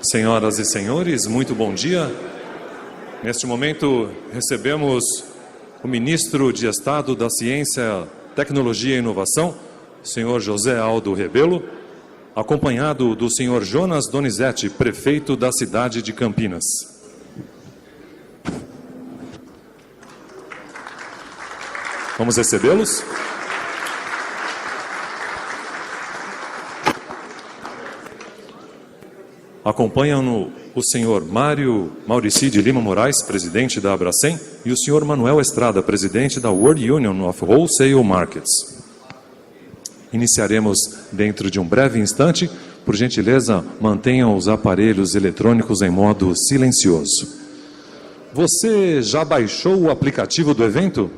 Senhoras e senhores, muito bom dia. Neste momento, recebemos o Ministro de Estado da Ciência, Tecnologia e Inovação, senhor José Aldo Rebelo, acompanhado do senhor Jonas Donizete, prefeito da cidade de Campinas. Vamos recebê-los? Acompanham-no o senhor Maurici de Lima Moraes, presidente da Abracem, e o senhor Manuel Estrada, presidente da World Union of Wholesale Markets. Iniciaremos dentro de um breve instante. Por gentileza, mantenham os aparelhos eletrônicos em modo silencioso. Você já baixou o aplicativo do evento?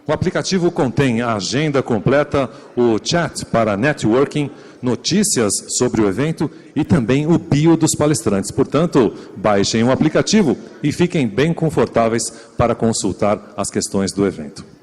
O aplicativo contém a agenda completa, o chat para networking, notícias sobre o evento e também o bio dos palestrantes. Portanto, baixem o aplicativo e fiquem bem confortáveis para consultar as questões do evento.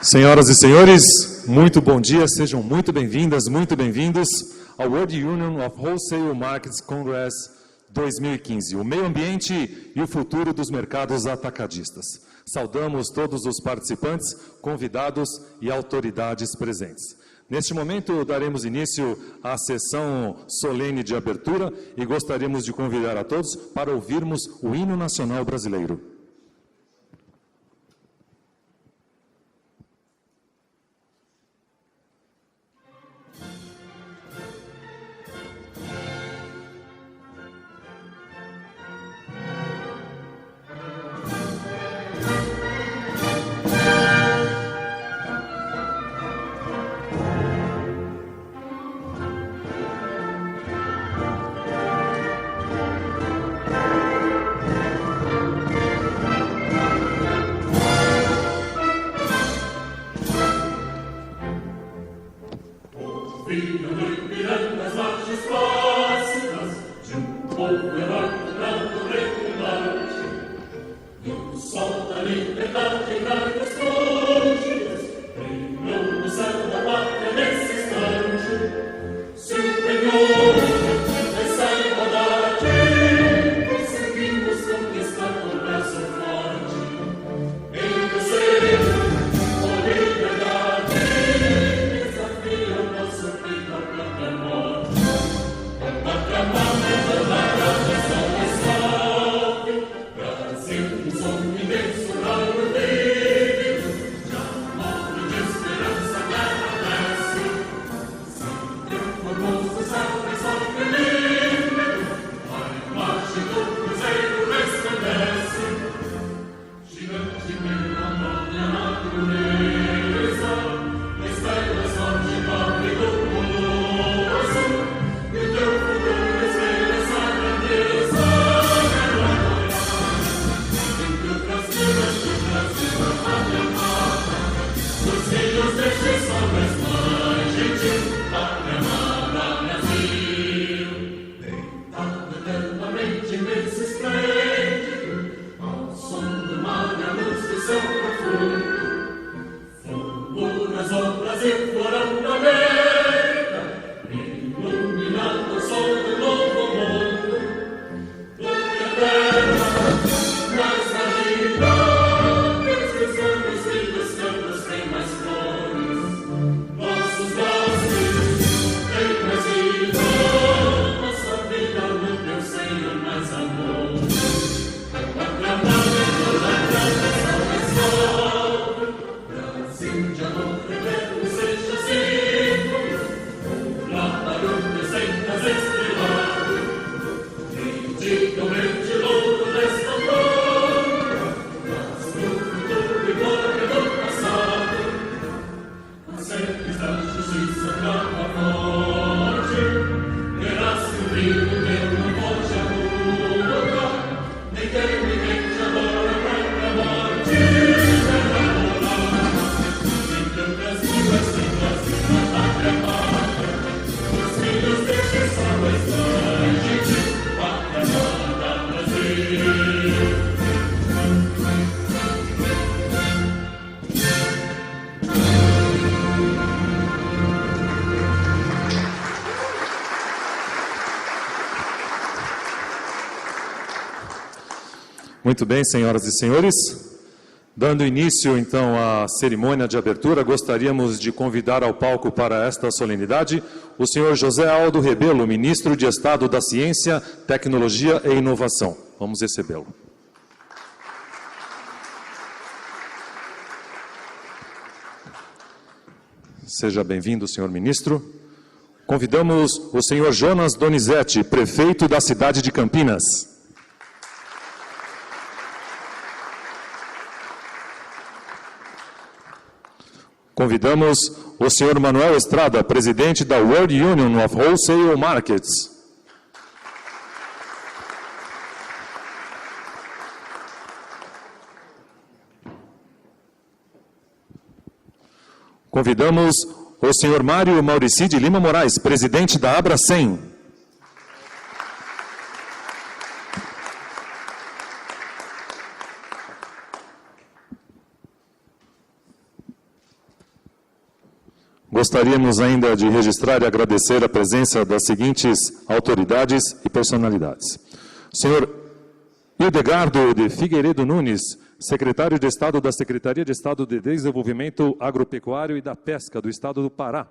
Senhoras e senhores, muito bom dia, sejam muito bem-vindas, muito bem-vindos ao World Union of Wholesale Markets Congress 2015, o meio ambiente e o futuro dos mercados atacadistas. Saudamos todos os participantes, convidados e autoridades presentes. Neste momento, daremos início à sessão solene de abertura e gostaríamos de convidar a todos para ouvirmos o hino nacional brasileiro. Muito bem, senhoras e senhores. Dando início, então, à cerimônia de abertura, gostaríamos de convidar ao palco para esta solenidade o senhor José Aldo Rebelo, ministro de Estado da Ciência, Tecnologia e Inovação. Vamos recebê-lo. Seja bem-vindo, senhor ministro. Convidamos o senhor Jonas Donizete, prefeito da cidade de Campinas. Convidamos o senhor Manuel Estrada, presidente da World Union of Wholesale Markets. Convidamos o senhor Mário Maurici de Lima Moraes, presidente da Abracem. Gostaríamos ainda de registrar e agradecer a presença das seguintes autoridades e personalidades. O senhor Hildegardo de Figueiredo Nunes, secretário de Estado da Secretaria de Estado de Desenvolvimento Agropecuário e da Pesca do Estado do Pará.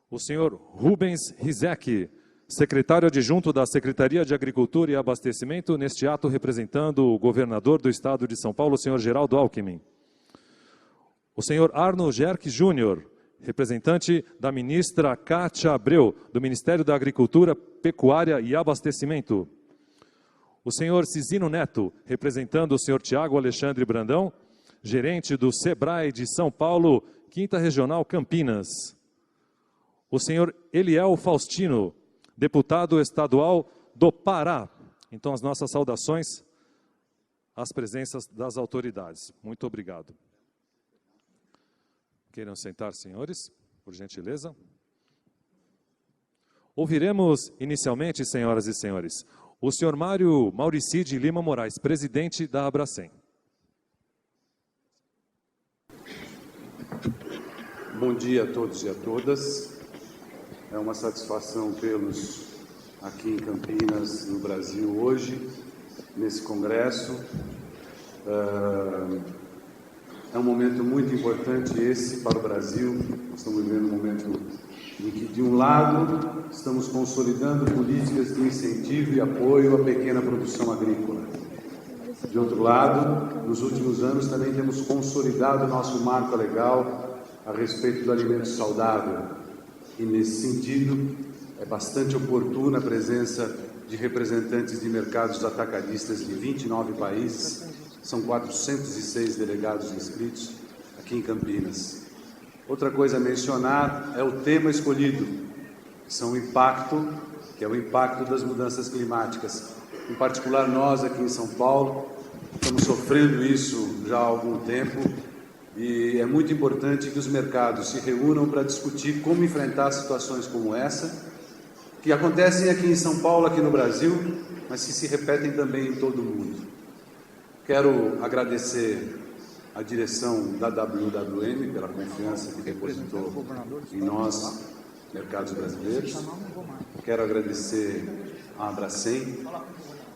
O senhor Rubens Rizek, secretário adjunto da Secretaria de Agricultura e Abastecimento, neste ato representando o governador do Estado de São Paulo, o senhor Geraldo Alckmin. O senhor Arno Gerck Júnior, representante da ministra Cátia Abreu, do Ministério da Agricultura, Pecuária e Abastecimento. O senhor Cizino Neto, representando o senhor Tiago Alexandre Brandão, gerente do SEBRAE de São Paulo, 5ª Regional Campinas. O senhor Eliel Faustino, deputado estadual do Pará. Então, as nossas saudações às presenças das autoridades. Muito obrigado. Queiram sentar, senhores, por gentileza. Ouviremos inicialmente, senhoras e senhores, o senhor Mário Maurici de Lima Moraes, presidente da Abracem. Bom dia a todos e a todas. É uma satisfação tê-los aqui em Campinas, no Brasil, hoje, nesse congresso. É um momento muito importante esse para o Brasil. Nós estamos vivendo um momento em que, de um lado, estamos consolidando políticas de incentivo e apoio à pequena produção agrícola. De outro lado, nos últimos anos também temos consolidado o nosso marco legal a respeito do alimento saudável. E, nesse sentido, é bastante oportuna a presença de representantes de mercados atacadistas de 29 países. São 406 delegados inscritos aqui em Campinas. Outra coisa a mencionar é o tema escolhido, que é o impacto das mudanças climáticas. Em particular, nós aqui em São Paulo estamos sofrendo isso já há algum tempo e é muito importante que os mercados se reúnam para discutir como enfrentar situações como essa, que acontecem aqui em São Paulo, aqui no Brasil, mas que se repetem também em todo o mundo. Quero agradecer a direção da WWM pela confiança que depositou em nós, mercados brasileiros. Quero agradecer a Abracem.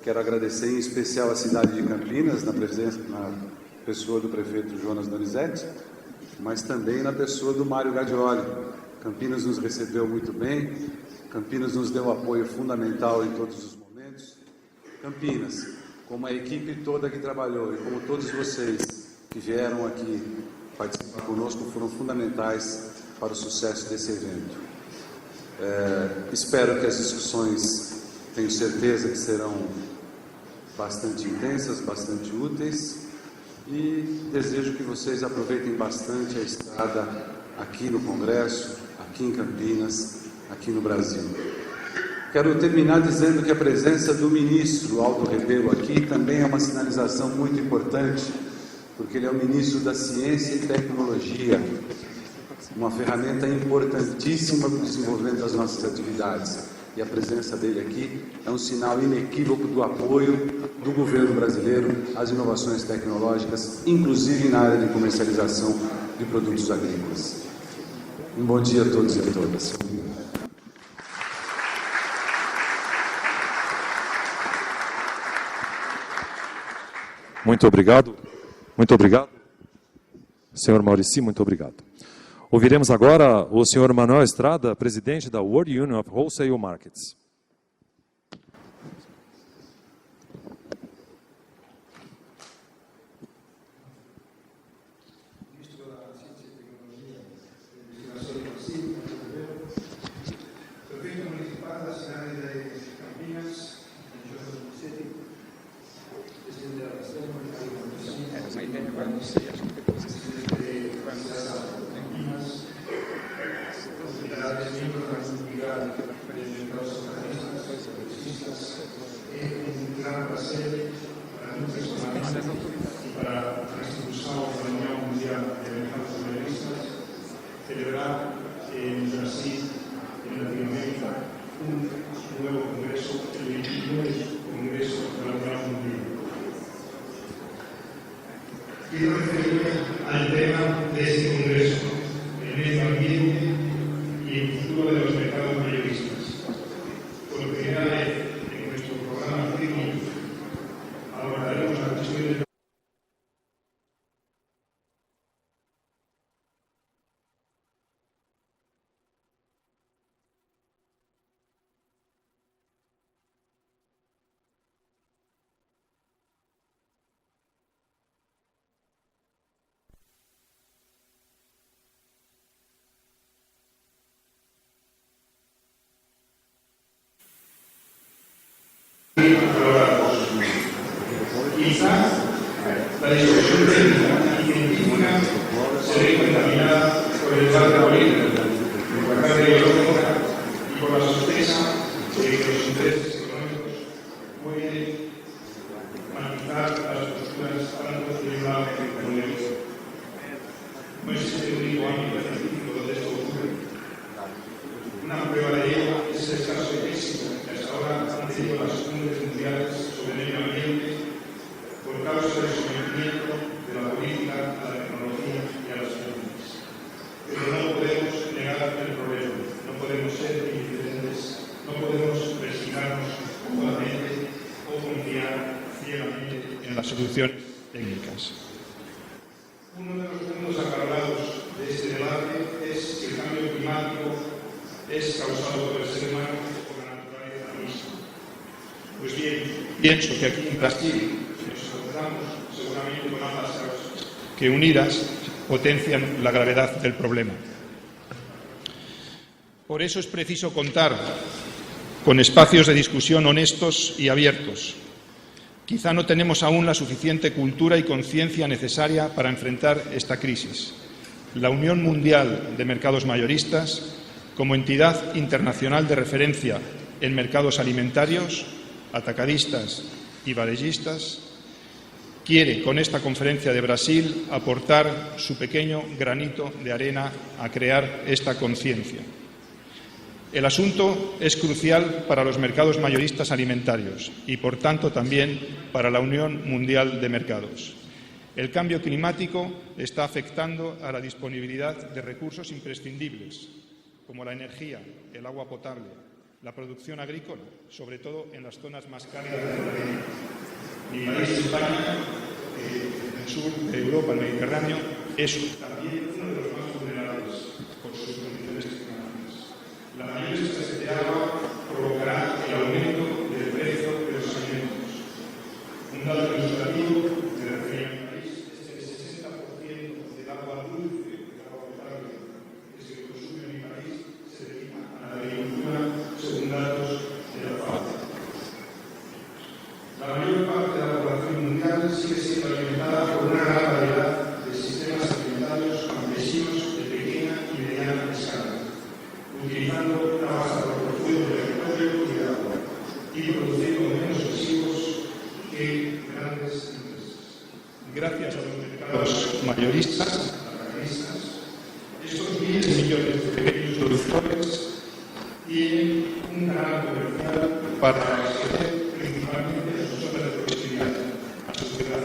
Quero agradecer em especial a cidade de Campinas, na pessoa do prefeito Jonas Donizete, mas também na pessoa do Mário Gadioli. Campinas nos recebeu muito bem, Campinas nos deu apoio fundamental em todos os momentos. Campinas, como a equipe toda que trabalhou e como todos vocês que vieram aqui participar conosco, foram fundamentais para o sucesso desse evento. Espero que as discussões, tenho certeza que serão bastante intensas, bastante úteis, e desejo que vocês aproveitem bastante a estrada aqui no Congresso, aqui em Campinas, aqui no Brasil. Quero terminar dizendo que a presença do ministro Aldo Rebelo aqui também é uma sinalização muito importante, porque ele é o ministro da Ciência e Tecnologia, uma ferramenta importantíssima para o desenvolvimento das nossas atividades. E a presença dele aqui é um sinal inequívoco do apoio do governo brasileiro às inovações tecnológicas, inclusive na área de comercialização de produtos agrícolas. Um bom dia a todos e a todas. Muito obrigado. Muito obrigado. Senhor Maurici, muito obrigado. Ouviremos agora o senhor Manuel Estrada, presidente da World Union of Wholesale Markets. Celebrar en Brasil, en Latinoamérica, un nuevo congreso, el 29 Congreso de la Unión Mundial. Quiero referirme al tema de este congreso, el medio ambiente y el futuro de los mercados mayoristas. Por primera vez en nuestro programa firme abordaremos la cuestión de quizás la discusión técnica y científica se ve contaminada por el debate político, por la carga ideológica y por la sospecha de que los intereses económicos pueden matizar las posturas tanto de un lado como de otro. No existe un único ámbito científico donde esto ocurre. Una prueba de ello es el caso de éxito que hasta ahora han tenido las cumbres mundiales sobre el medio ambiente por causa del sometimiento de la política a la tecnología y a las ciencias. Pero no podemos negar el problema, no podemos ser indiferentes, no podemos resignarnos cómodamente o confiar ciegamente en las soluciones técnicas. Uno de los puntos aclarados de este debate es que el cambio climático es causado por el ser humano o por la naturaleza misma. Pues bien, pienso que aquí en Brasil nos encontramos seguramente con ambas causas, que unidas potencian la gravedad del problema. Por eso es preciso contar con espacios de discusión honestos y abiertos. Quizá no tenemos aún la suficiente cultura y conciencia necesaria para enfrentar esta crisis. La Unión Mundial de Mercados Mayoristas, como entidad internacional de referencia en mercados alimentarios, atacadistas y varellistas, quiere con esta conferencia de Brasil aportar su pequeño granito de arena a crear esta conciencia. El asunto es crucial para los mercados mayoristas alimentarios y, por tanto, también para la Unión Mundial de Mercados. El cambio climático está afectando a la disponibilidad de recursos imprescindibles, como la energía, el agua potable, la producción agrícola, sobre todo en las zonas más cálidas del planeta. Mi país, España, en el sur de Europa, el Mediterráneo, es también uno de los más vulnerables por sus condiciones climáticas. La mayor escasez de agua provocará el aumento del precio de los alimentos. Un dato ilustrativo de la región de mi país es que el 60% del agua dulce, del agua potable que se consume en mi país, se dedica a la agricultura, según datos de la FAO. La mayor parte de la población mundial sigue siendo alimentada por una gran variedad de sistemas alimentarios campesinos de pequeña y mediana escala, utilizando una vasta proporción de territorio y de agua y produciendo menos residuos que grandes empresas. Gracias a los mercados mayoristas, estos miles de millones de pequeños productores tienen un canal comercial para abastecer principalmente a sus zonas de proximidad, a su ciudad,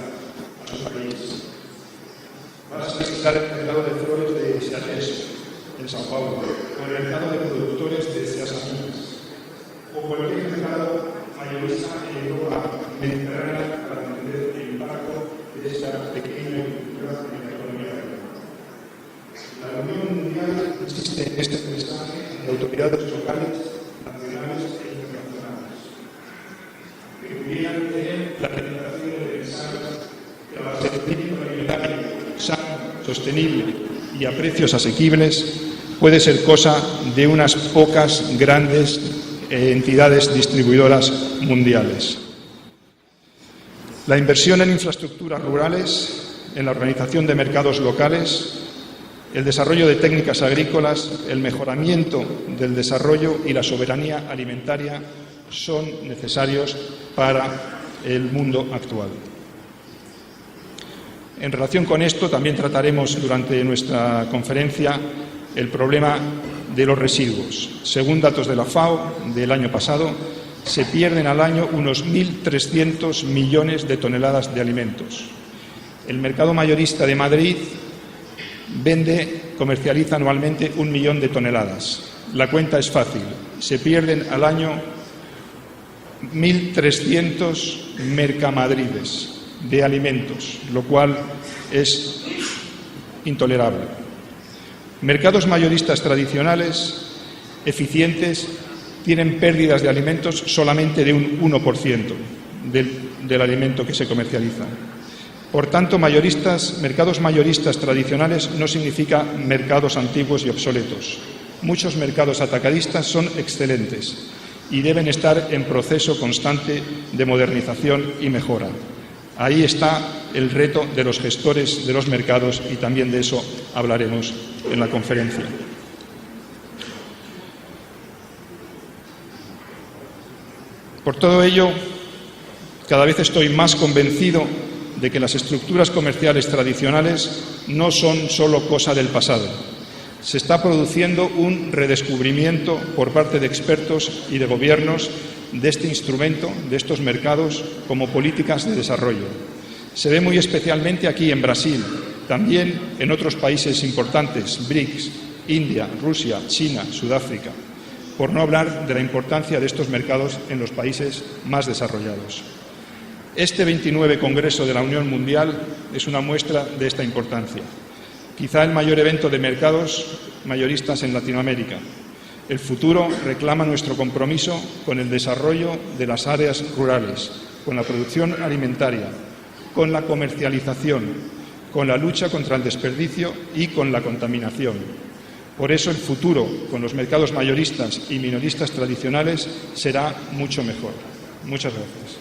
a su país. Basta visitar el mercado de flores de Xerés, en São Paulo, o el mercado de productores de Ceasaminas, o cualquier mercado mayorista en Europa mediterránea para entender el impacto de esta pequeña agricultura en la economía real. La Unión Mundial insiste en este mensaje de autoridades locales, nacionales e internacionales, que pudieran tener la tentación de pensar que el abastecimiento alimentario sano, sostenible y a precios asequibles puede ser cosa de unas pocas grandes entidades distribuidoras mundiales. La inversión en infraestructuras rurales, en la organización de mercados locales, el desarrollo de técnicas agrícolas, el mejoramiento del desarrollo y la soberanía alimentaria son necesarios para el mundo actual. En relación con esto, también trataremos durante nuestra conferencia el problema de los residuos. Según datos de la FAO del año pasado, se pierden al año unos 1.300 millones de toneladas de alimentos. El mercado mayorista de Madrid comercializa anualmente 1 millón de toneladas. La cuenta es fácil. Se pierden al año 1.300 mercamadrides de alimentos, lo cual es intolerable. Mercados mayoristas tradicionales, eficientes, tienen pérdidas de alimentos solamente de un 1% del alimento que se comercializa. Por tanto, mercados mayoristas tradicionales no significa mercados antiguos y obsoletos. Muchos mercados atacadistas son excelentes y deben estar en proceso constante de modernización y mejora. Ahí está el reto de los gestores de los mercados y también de eso hablaremos en la conferencia. Por todo ello, cada vez estoy más convencido de que las estructuras comerciales tradicionales no son solo cosa del pasado. Se está produciendo un redescubrimiento por parte de expertos y de gobiernos de este instrumento, de estos mercados, como políticas de desarrollo. Se ve muy especialmente aquí en Brasil, también en otros países importantes, BRICS, India, Rusia, China, Sudáfrica, por no hablar de la importancia de estos mercados en los países más desarrollados. Este 29 Congreso de la Unión Mundial es una muestra de esta importancia. Quizá el mayor evento de mercados mayoristas en Latinoamérica. El futuro reclama nuestro compromiso con el desarrollo de las áreas rurales, con la producción alimentaria, con la comercialización, con la lucha contra el desperdicio y con la contaminación. Por eso el futuro con los mercados mayoristas y minoristas tradicionales será mucho mejor. Muchas gracias.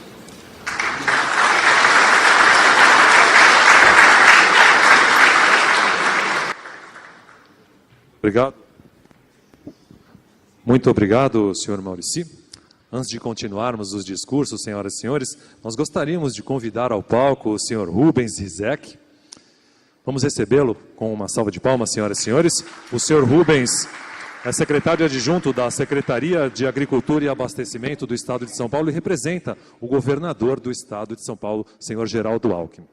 Obrigado. Muito obrigado, senhor Maurici. Antes de continuarmos os discursos, senhoras e senhores, nós gostaríamos de convidar ao palco o senhor Rubens Rizek. Vamos recebê-lo com uma salva de palmas, senhoras e senhores. O senhor Rubens É secretário adjunto da Secretaria de Agricultura e Abastecimento do Estado de São Paulo e representa o governador do Estado de São Paulo, senhor Geraldo Alckmin.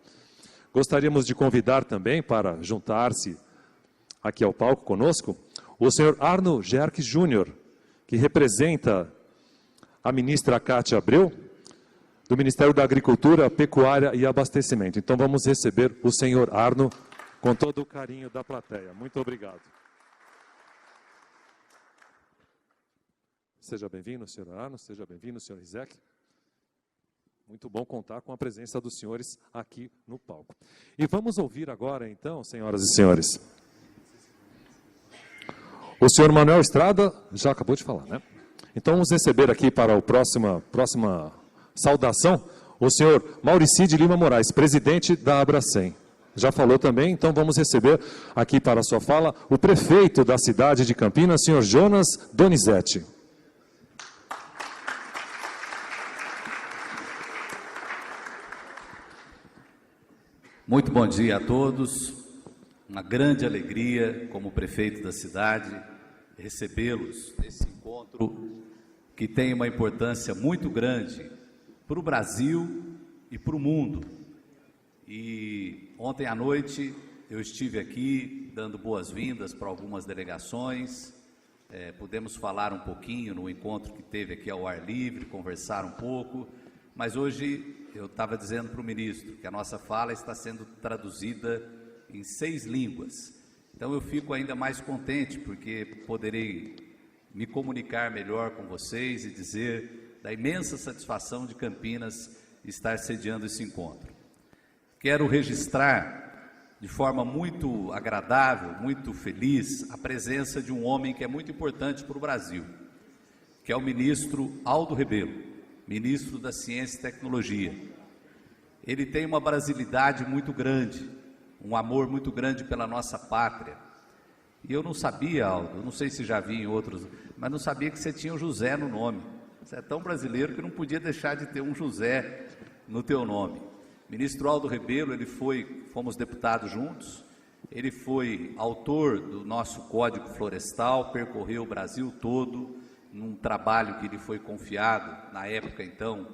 Gostaríamos de convidar também para juntar-se aqui ao palco conosco o senhor Arno Gerck Júnior, que representa a ministra Cátia Abreu, do Ministério da Agricultura, Pecuária e Abastecimento. Então vamos receber o senhor Arno com todo o carinho da plateia. Muito obrigado. Seja bem-vindo, senhor Arno, seja bem-vindo, senhor Rizek. Muito bom contar com a presença dos senhores aqui no palco. E vamos ouvir agora, então, senhoras e senhores, o senhor Manuel Estrada já acabou de falar, né? Então vamos receber aqui para a próxima saudação o senhor Maurici de Lima Moraes, presidente da Abracem. Já falou também, então vamos receber aqui para a sua fala o prefeito da cidade de Campinas, senhor Jonas Donizete. Muito bom dia a todos, uma grande alegria como prefeito da cidade recebê-los nesse encontro que tem uma importância muito grande para o Brasil e para o mundo. E ontem à noite eu estive aqui dando boas-vindas para algumas delegações, pudemos falar um pouquinho no encontro que teve aqui ao ar livre, conversar um pouco, mas hoje eu estava dizendo para o ministro que a nossa fala está sendo traduzida em 6 línguas. Então eu fico ainda mais contente porque poderei me comunicar melhor com vocês e dizer da imensa satisfação de Campinas estar sediando esse encontro. Quero registrar de forma muito agradável, muito feliz, a presença de um homem que é muito importante para o Brasil, que é o ministro Aldo Rebelo, ministro da Ciência e Tecnologia. Ele tem uma brasilidade muito grande, um amor muito grande pela nossa pátria. E eu não sabia, Aldo, não sei se já vi em outros, mas não sabia que você tinha um José no nome. Você é tão brasileiro que não podia deixar de ter um José no teu nome. Ministro Aldo Rebelo, fomos deputados juntos, ele foi autor do nosso Código Florestal, percorreu o Brasil todo, num trabalho que lhe foi confiado, na época então,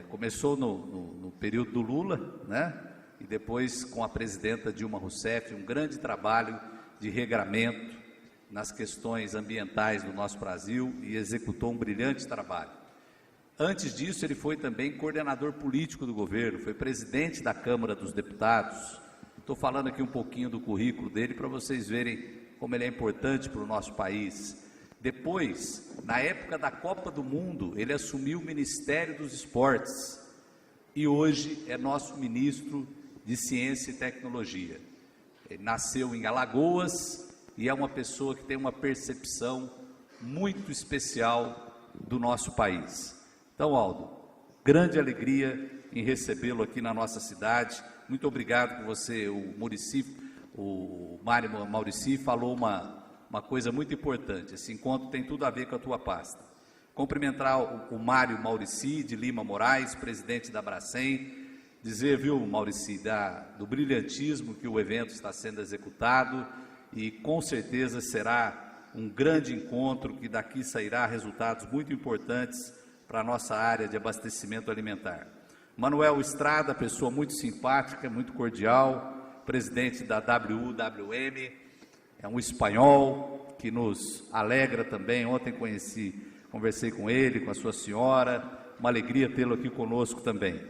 começou no período do Lula, né? E depois com a presidenta Dilma Rousseff, um grande trabalho de regramento nas questões ambientais do nosso Brasil e executou um brilhante trabalho. Antes disso, ele foi também coordenador político do governo, foi presidente da Câmara dos Deputados. Estou falando aqui um pouquinho do currículo dele para vocês verem como ele é importante para o nosso país. Depois, na época da Copa do Mundo, ele assumiu o Ministério dos Esportes e hoje é nosso ministro de Ciência e Tecnologia. Ele nasceu em Alagoas e é uma pessoa que tem uma percepção muito especial do nosso país. Então, Aldo, grande alegria em recebê-lo aqui na nossa cidade. Muito obrigado por você, o Mário Maurici falou uma coisa muito importante. Esse encontro tem tudo a ver com a tua pasta. Cumprimentar o Mário Maurici de Lima Moraes, presidente da Abracem, dizer, viu, Maurici, do brilhantismo que o evento está sendo executado e com certeza será um grande encontro que daqui sairá resultados muito importantes para a nossa área de abastecimento alimentar. Manuel Estrada, pessoa muito simpática, muito cordial, presidente da WUWM, é um espanhol que nos alegra também. Ontem conversei com ele, com a sua senhora, uma alegria tê-lo aqui conosco também.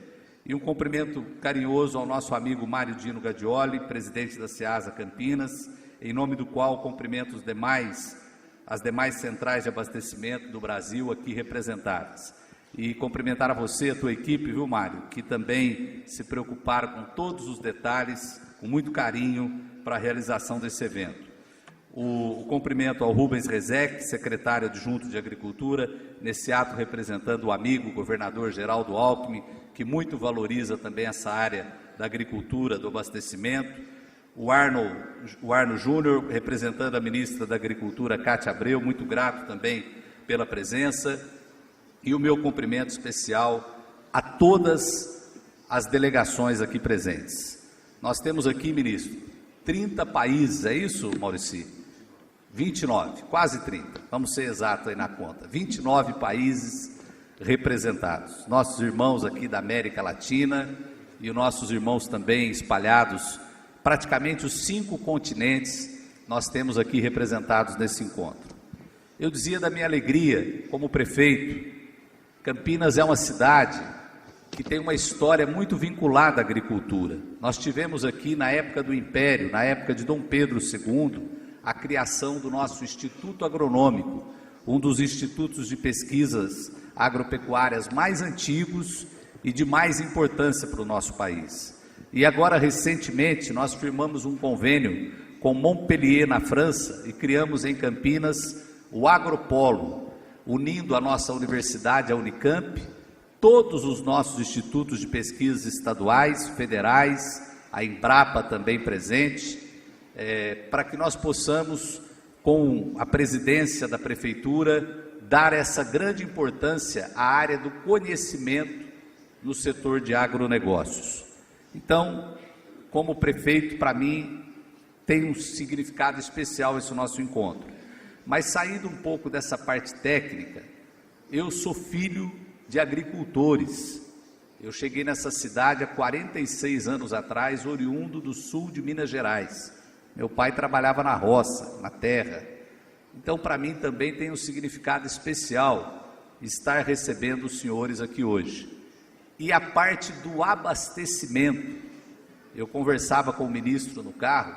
E um cumprimento carinhoso ao nosso amigo Mário Dino Gadioli, presidente da Ceasa Campinas, em nome do qual cumprimento as demais centrais de abastecimento do Brasil aqui representadas. E cumprimentar a você, a tua equipe, viu, Mário, que também se preocuparam com todos os detalhes, com muito carinho, para a realização desse evento. O cumprimento ao Rubens Rezec, secretário adjunto de Agricultura, nesse ato representando o amigo governador Geraldo Alckmin, que muito valoriza também essa área da agricultura, do abastecimento. O Arno Júnior, representando a ministra da Agricultura, Cátia Abreu, muito grato também pela presença. E o meu cumprimento especial a todas as delegações aqui presentes. Nós temos aqui, ministro, 30 países, é isso, Maurici? 29, quase 30, vamos ser exatos aí na conta, 29 países representados, nossos irmãos aqui da América Latina e os nossos irmãos também espalhados, praticamente os 5 continentes nós temos aqui representados nesse encontro. Eu dizia da minha alegria como prefeito. Campinas é uma cidade que tem uma história muito vinculada à agricultura. Nós tivemos aqui na época do Império, na época de Dom Pedro II, a criação do nosso Instituto Agronômico, um dos institutos de pesquisas agropecuárias mais antigos e de mais importância para o nosso país. E agora, recentemente, nós firmamos um convênio com Montpellier, na França, e criamos em Campinas o Agropolo, unindo a nossa universidade, a Unicamp, todos os nossos institutos de pesquisas estaduais, federais, a Embrapa também presente, para que nós possamos, com a presidência da prefeitura, dar essa grande importância à área do conhecimento no setor de agronegócios. Então, como prefeito, para mim, tem um significado especial esse nosso encontro. Mas saindo um pouco dessa parte técnica, eu sou filho de agricultores. Eu cheguei nessa cidade há 46 anos atrás, oriundo do sul de Minas Gerais. Meu pai trabalhava na roça, na terra. Então, para mim também tem um significado especial estar recebendo os senhores aqui hoje. E a parte do abastecimento, eu conversava com o ministro no carro,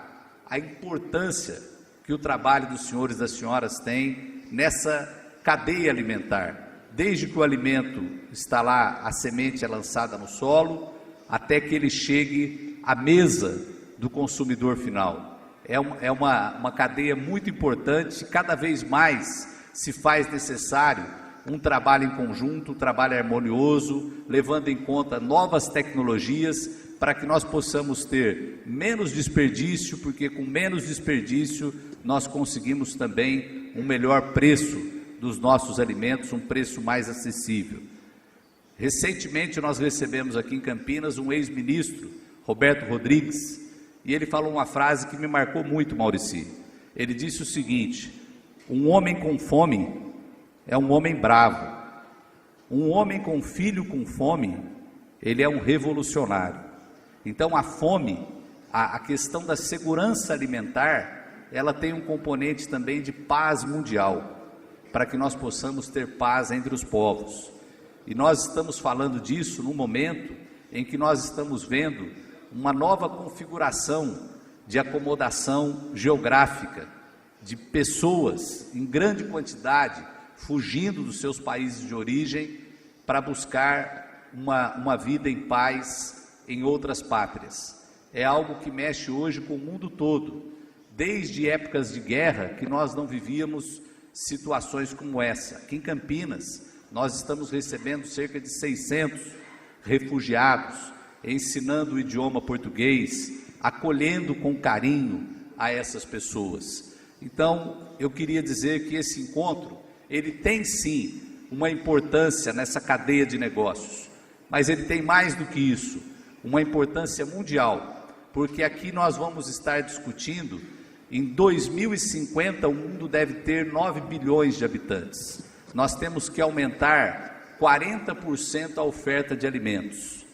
a importância que o trabalho dos senhores e das senhoras tem nessa cadeia alimentar. Desde que o alimento está lá, a semente é lançada no solo, até que ele chegue à mesa do consumidor final. É uma cadeia muito importante, cada vez mais se faz necessário um trabalho em conjunto, um trabalho harmonioso, levando em conta novas tecnologias, para que nós possamos ter menos desperdício, porque com menos desperdício nós conseguimos também um melhor preço dos nossos alimentos, um preço mais acessível. Recentemente nós recebemos aqui em Campinas um ex-ministro, Roberto Rodrigues, e ele falou uma frase que me marcou muito, Maurici. Ele disse o seguinte: um homem com fome é um homem bravo, um homem com filho com fome, ele é um revolucionário. Então a fome, a questão da segurança alimentar, ela tem um componente também de paz mundial, para que nós possamos ter paz entre os povos. E nós estamos falando disso num momento em que nós estamos vendo uma nova configuração de acomodação geográfica, de pessoas em grande quantidade fugindo dos seus países de origem para buscar uma vida em paz em outras pátrias. É algo que mexe hoje com o mundo todo, desde épocas de guerra que nós não vivíamos situações como essa. Aqui em Campinas nós estamos recebendo cerca de 600 refugiados, ensinando o idioma português, acolhendo com carinho a essas pessoas. Então, eu queria dizer que esse encontro, ele tem sim uma importância nessa cadeia de negócios, mas ele tem mais do que isso, uma importância mundial, porque aqui nós vamos estar discutindo, em 2050 o mundo deve ter 9 bilhões de habitantes. Nós temos que aumentar 40% a oferta de alimentos.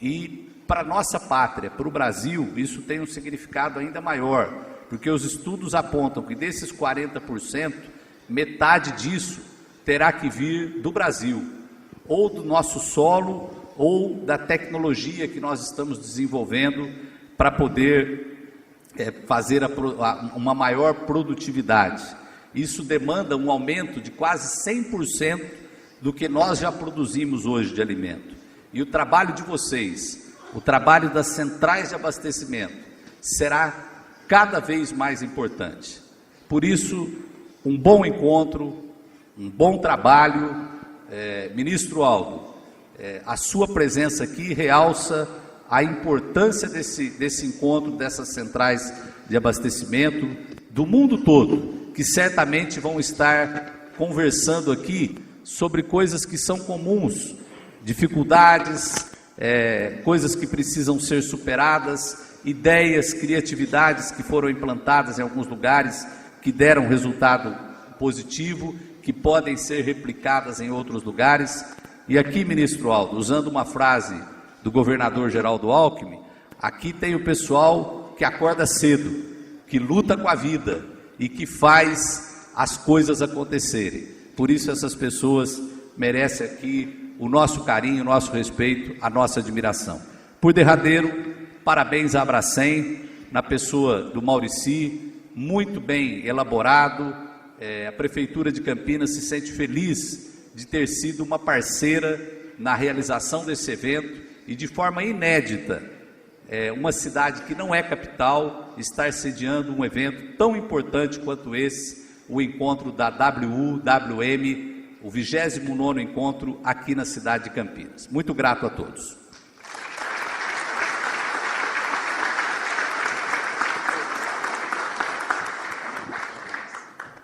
E para a nossa pátria, para o Brasil, isso tem um significado ainda maior, porque os estudos apontam que desses 40%, metade disso terá que vir do Brasil, ou do nosso solo, ou da tecnologia que nós estamos desenvolvendo para poder fazer uma maior produtividade. Isso demanda um aumento de quase 100% do que nós já produzimos hoje de alimento. E o trabalho de vocês, o trabalho das centrais de abastecimento, será cada vez mais importante. Por isso, um bom encontro, um bom trabalho. Ministro Aldo, a sua presença aqui realça a importância desse encontro, dessas centrais de abastecimento do mundo todo, que certamente vão estar conversando aqui sobre coisas que são comuns, dificuldades, coisas que precisam ser superadas, ideias, criatividades que foram implantadas em alguns lugares, que deram resultado positivo, que podem ser replicadas em outros lugares. E aqui, ministro Aldo, usando uma frase do governador Geraldo Alckmin, aqui tem o pessoal que acorda cedo, que luta com a vida e que faz as coisas acontecerem. Por isso essas pessoas merecem aqui o nosso carinho, o nosso respeito, a nossa admiração. Por derradeiro, parabéns à Abracem, na pessoa do Maurici, muito bem elaborado. A Prefeitura de Campinas se sente feliz de ter sido uma parceira na realização desse evento e de forma inédita, uma cidade que não é capital estar sediando um evento tão importante quanto esse, o encontro da WM, o 29º encontro aqui na cidade de Campinas. Muito grato a todos.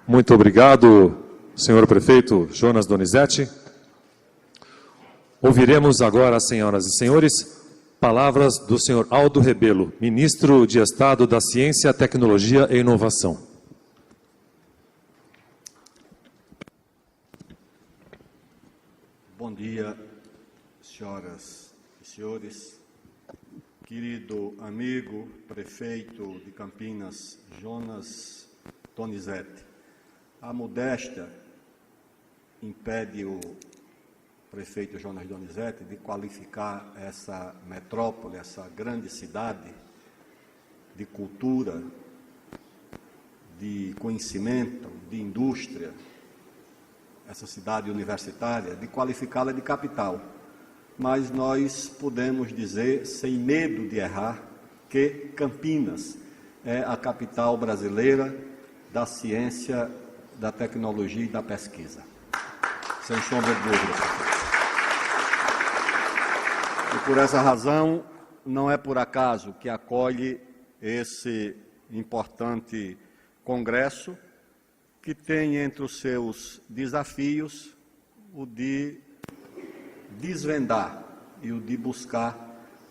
Muito obrigado, senhor prefeito Jonas Donizete. Ouviremos agora, senhoras e senhores, palavras do senhor Aldo Rebelo, ministro de Estado da Ciência, Tecnologia e Inovação. Bom dia, senhoras e senhores. Querido amigo prefeito de Campinas, Jonas Donizete, a modéstia impede o prefeito Jonas Donizete de qualificar essa metrópole, essa grande cidade de cultura, de conhecimento, de indústria, essa cidade universitária, de qualificá-la de capital. Mas nós podemos dizer, sem medo de errar, que Campinas é a capital brasileira da ciência, da tecnologia e da pesquisa. Sem sombra de dúvida. E por essa razão, não é por acaso que acolhe esse importante congresso, que tem entre os seus desafios o de desvendar e o de buscar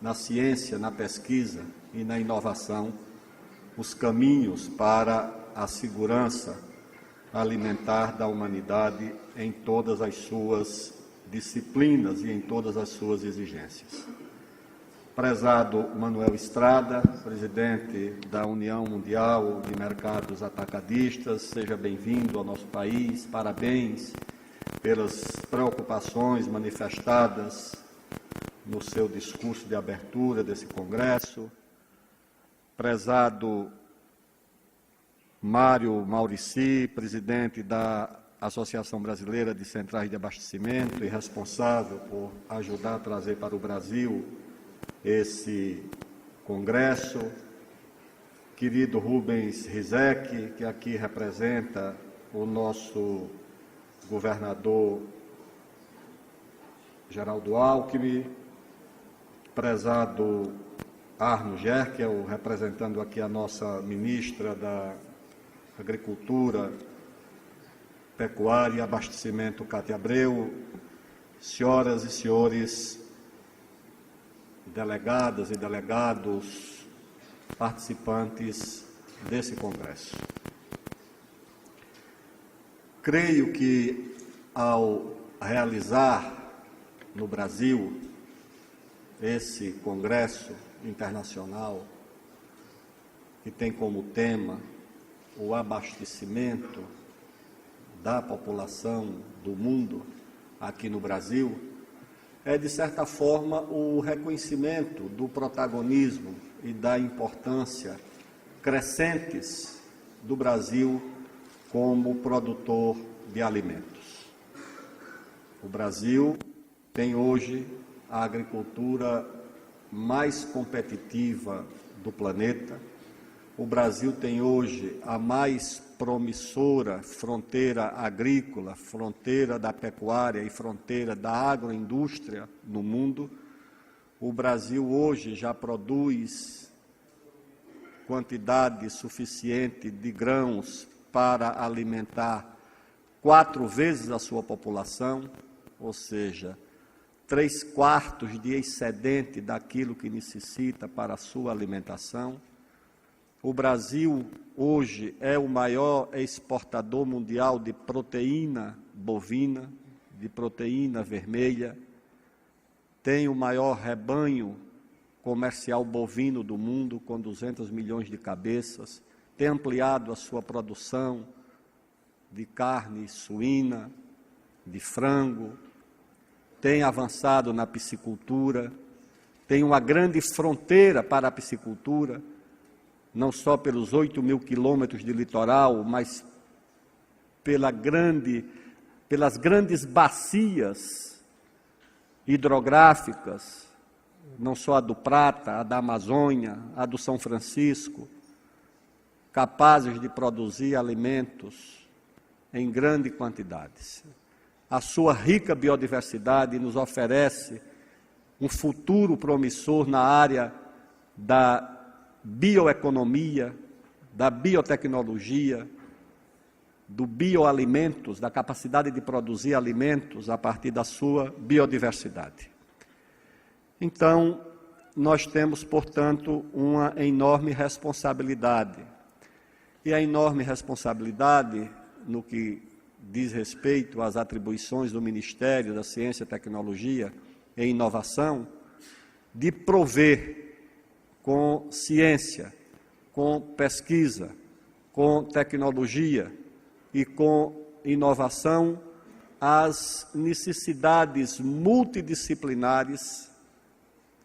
na ciência, na pesquisa e na inovação os caminhos para a segurança alimentar da humanidade em todas as suas disciplinas e em todas as suas exigências. Prezado Manuel Estrada, presidente da União Mundial de Mercados Atacadistas, seja bem-vindo ao nosso país, parabéns pelas preocupações manifestadas no seu discurso de abertura desse congresso. Prezado Mário Maurici, presidente da Associação Brasileira de Centrais de Abastecimento e responsável por ajudar a trazer para o Brasil esse congresso, querido Rubens Rizek, que aqui representa o nosso governador Geraldo Alckmin, prezado Arno Gerkel, representando aqui a nossa ministra da Agricultura, Pecuária e Abastecimento, Cátia Abreu, senhoras e senhores delegadas e delegados, participantes desse congresso. Creio que, ao realizar no Brasil esse congresso internacional, que tem como tema o abastecimento da população do mundo aqui no Brasil, é, de certa forma, o reconhecimento do protagonismo e da importância crescentes do Brasil como produtor de alimentos. O Brasil tem hoje a agricultura mais competitiva do planeta. O Brasil tem hoje a mais promissora fronteira agrícola, fronteira da pecuária e fronteira da agroindústria no mundo. O Brasil hoje já produz quantidade suficiente de grãos para alimentar 4 vezes a sua população, ou seja, 3/4 de excedente daquilo que necessita para a sua alimentação. O Brasil, hoje, é o maior exportador mundial de proteína bovina, de proteína vermelha, tem o maior rebanho comercial bovino do mundo, com 200 milhões de cabeças, tem ampliado a sua produção de carne suína, de frango, tem avançado na piscicultura, tem uma grande fronteira para a piscicultura, não só pelos 8.000 quilômetros de litoral, mas pelas grandes bacias hidrográficas, não só a do Prata, a da Amazônia, a do São Francisco, capazes de produzir alimentos em grandes quantidades. A sua rica biodiversidade nos oferece um futuro promissor na área da bioeconomia, da biotecnologia, do bioalimentos, da capacidade de produzir alimentos a partir da sua biodiversidade. Então, nós temos, portanto, uma enorme responsabilidade. E a enorme responsabilidade, no que diz respeito às atribuições do Ministério da Ciência, Tecnologia e Inovação, de prover com ciência, com pesquisa, com tecnologia e com inovação as necessidades multidisciplinares,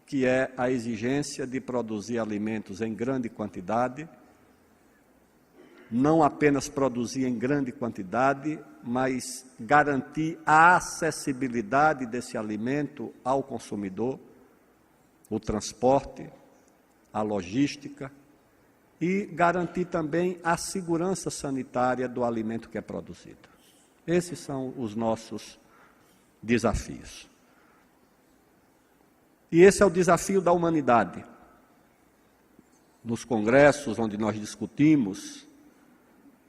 que é a exigência de produzir alimentos em grande quantidade, não apenas produzir em grande quantidade, mas garantir a acessibilidade desse alimento ao consumidor, o transporte, a logística, e garantir também a segurança sanitária do alimento que é produzido. Esses são os nossos desafios. E esse é o desafio da humanidade. Nos congressos onde nós discutimos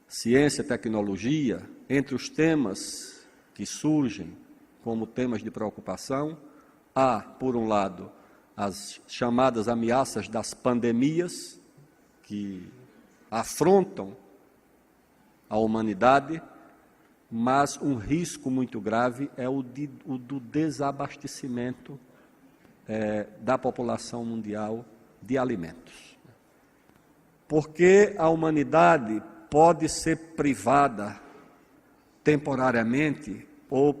ciência e tecnologia, entre os temas que surgem como temas de preocupação, há, por um lado, as chamadas ameaças das pandemias, que afrontam a humanidade, mas um risco muito grave é o do desabastecimento da população mundial de alimentos. Porque a humanidade pode ser privada temporariamente ou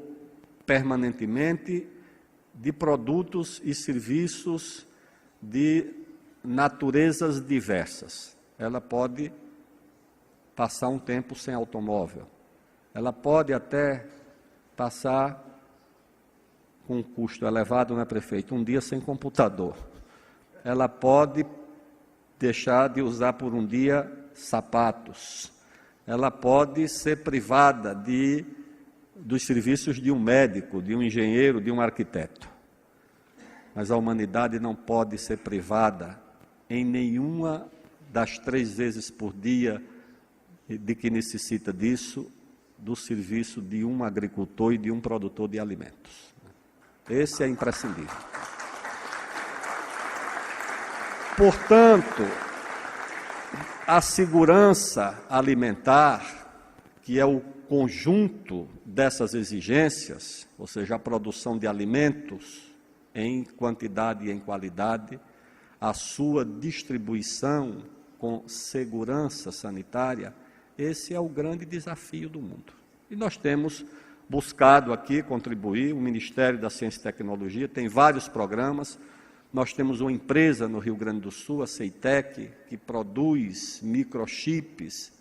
permanentemente de produtos e serviços de naturezas diversas. Ela pode passar um tempo sem automóvel. Ela pode até passar com um custo elevado, não é, prefeito? Um dia sem computador. Ela pode deixar de usar por um dia sapatos. Ela pode ser privada dos serviços de um médico, de um engenheiro, de um arquiteto. Mas a humanidade não pode ser privada em nenhuma das 3 vezes por dia de que necessita disso, do serviço de um agricultor e de um produtor de alimentos. Esse é imprescindível. Portanto, a segurança alimentar, que é o conjunto dessas exigências, ou seja, a produção de alimentos em quantidade e em qualidade, a sua distribuição com segurança sanitária, esse é o grande desafio do mundo. E nós temos buscado aqui contribuir, o Ministério da Ciência e Tecnologia tem vários programas. Nós temos uma empresa no Rio Grande do Sul, a Ceitec, que produz microchips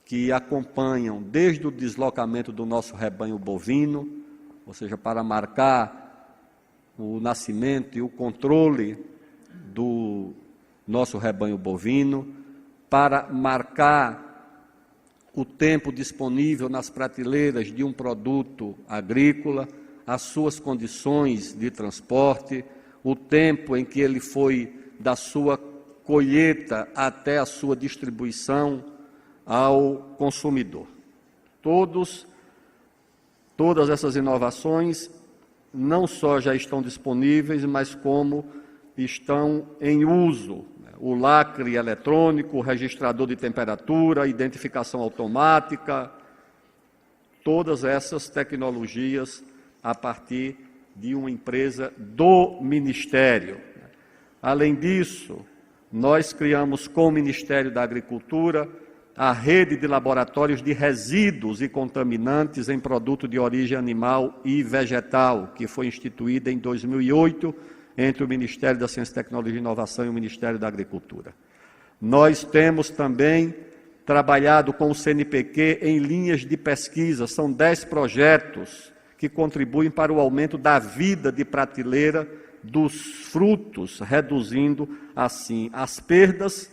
que acompanham desde o deslocamento do nosso rebanho bovino, ou seja, para marcar o nascimento e o controle do nosso rebanho bovino, para marcar o tempo disponível nas prateleiras de um produto agrícola, as suas condições de transporte, o tempo em que ele foi da sua colheita até a sua distribuição ao consumidor. Todas essas inovações não só já estão disponíveis, mas como estão em uso. o lacre eletrônico, o registrador de temperatura, identificação automática, todas essas tecnologias a partir de uma empresa do Ministério. Além disso, nós criamos com o Ministério da Agricultura a rede de laboratórios de resíduos e contaminantes em produto de origem animal e vegetal, que foi instituída em 2008 entre o Ministério da Ciência, Tecnologia e Inovação e o Ministério da Agricultura. Nós temos também trabalhado com o CNPq em linhas de pesquisa, são 10 projetos que contribuem para o aumento da vida de prateleira dos frutos, reduzindo, assim, as perdas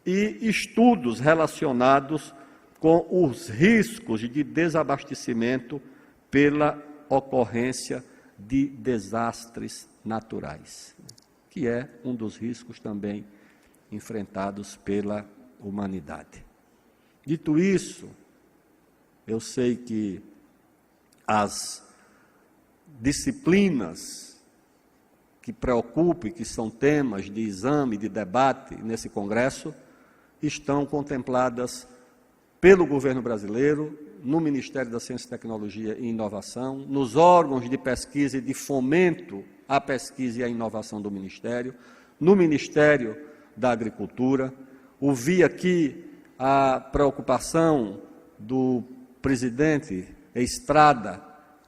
e estudos relacionados com os riscos de desabastecimento pela ocorrência de desastres naturais, que é um dos riscos também enfrentados pela humanidade. Dito isso, eu sei que as disciplinas que preocupam e que são temas de exame, de debate nesse Congresso, estão contempladas pelo governo brasileiro, no Ministério da Ciência, Tecnologia e Inovação, nos órgãos de pesquisa e de fomento à pesquisa e à inovação do Ministério, no Ministério da Agricultura. Ouvi aqui a preocupação do presidente Estrada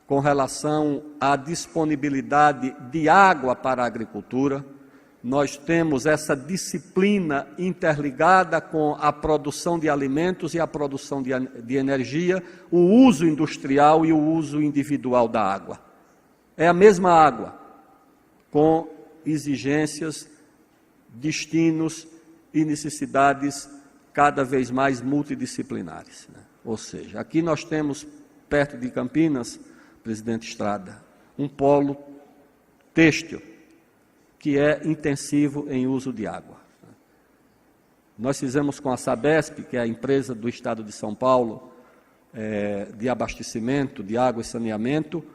com relação à disponibilidade de água para a agricultura. Nós temos essa disciplina interligada com a produção de alimentos e a produção de energia, o uso industrial e o uso individual da água. É a mesma água, com exigências, destinos e necessidades cada vez mais multidisciplinares. Ou seja, aqui nós temos, perto de Campinas, presidente Estrada, um polo têxtil, que é intensivo em uso de água. Nós fizemos com a Sabesp, que é a empresa do Estado de São Paulo, de abastecimento de água e saneamento,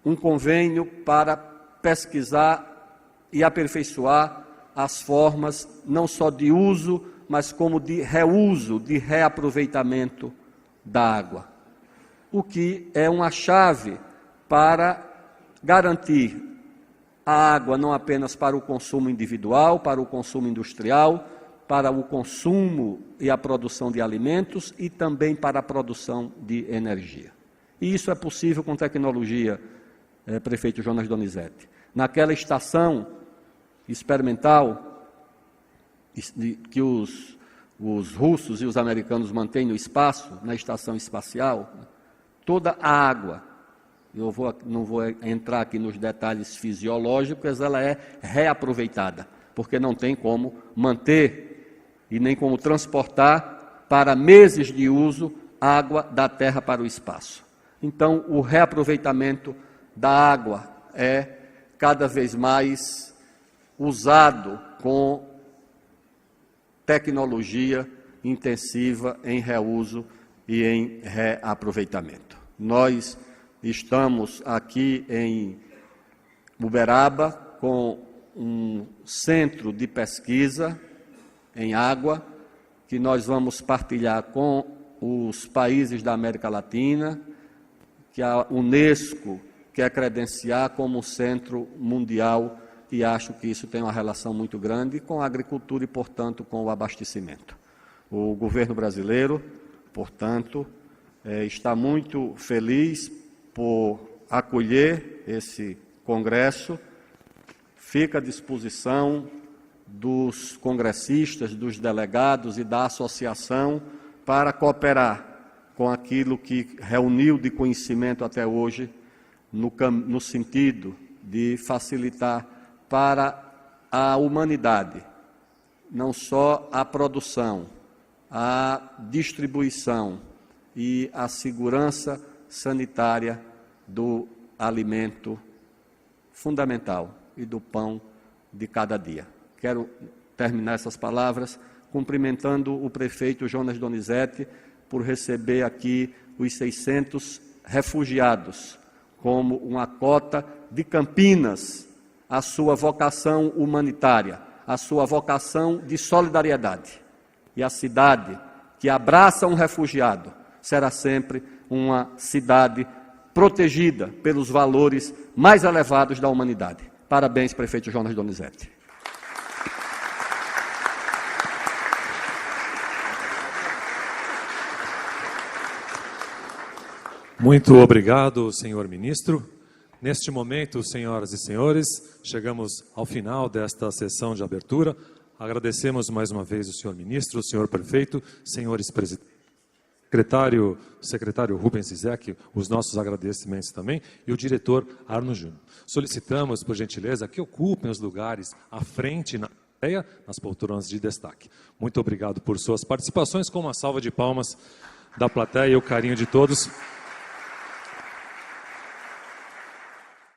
um convênio para pesquisar e aperfeiçoar as formas não só de uso, mas como de reuso, de reaproveitamento da água, o que é uma chave para garantir a água não apenas para o consumo individual, para o consumo industrial, para o consumo e a produção de alimentos e também para a produção de energia. E isso é possível com tecnologia, prefeito Jonas Donizete. Naquela estação experimental que os russos e os americanos mantêm no espaço, na estação espacial, toda a água, não vou entrar aqui nos detalhes fisiológicos, ela é reaproveitada, porque não tem como manter e nem como transportar para meses de uso água da terra para o espaço. Então, o reaproveitamento da água é cada vez mais usado com tecnologia intensiva em reuso e em reaproveitamento. Nós estamos aqui em Uberaba com um centro de pesquisa em água que nós vamos partilhar com os países da América Latina, que a Unesco quer credenciar como centro mundial, e acho que isso tem uma relação muito grande com a agricultura e, portanto, com o abastecimento. O governo brasileiro, portanto, está muito feliz por acolher esse congresso, fica à disposição dos congressistas, dos delegados e da associação para cooperar com aquilo que reuniu de conhecimento até hoje, no sentido de facilitar para a humanidade não só a produção, a distribuição e a segurança sanitária do alimento fundamental e do pão de cada dia. Quero terminar essas palavras cumprimentando o prefeito Jonas Donizete por receber aqui os 600 refugiados como uma cota de Campinas, a sua vocação humanitária, a sua vocação de solidariedade. E a cidade que abraça um refugiado será sempre uma cidade protegida pelos valores mais elevados da humanidade. Parabéns, prefeito Jonas Donizete. Muito obrigado, senhor ministro. Neste momento, senhoras e senhores, chegamos ao final desta sessão de abertura. Agradecemos mais uma vez o senhor ministro, o senhor prefeito, senhores presidentes, secretário Rubens Zizek, os nossos agradecimentos também, e o diretor Arno Júnior. Solicitamos, por gentileza, que ocupem os lugares à frente na plateia, nas poltronas de destaque. Muito obrigado por suas participações, com uma salva de palmas da plateia e o carinho de todos.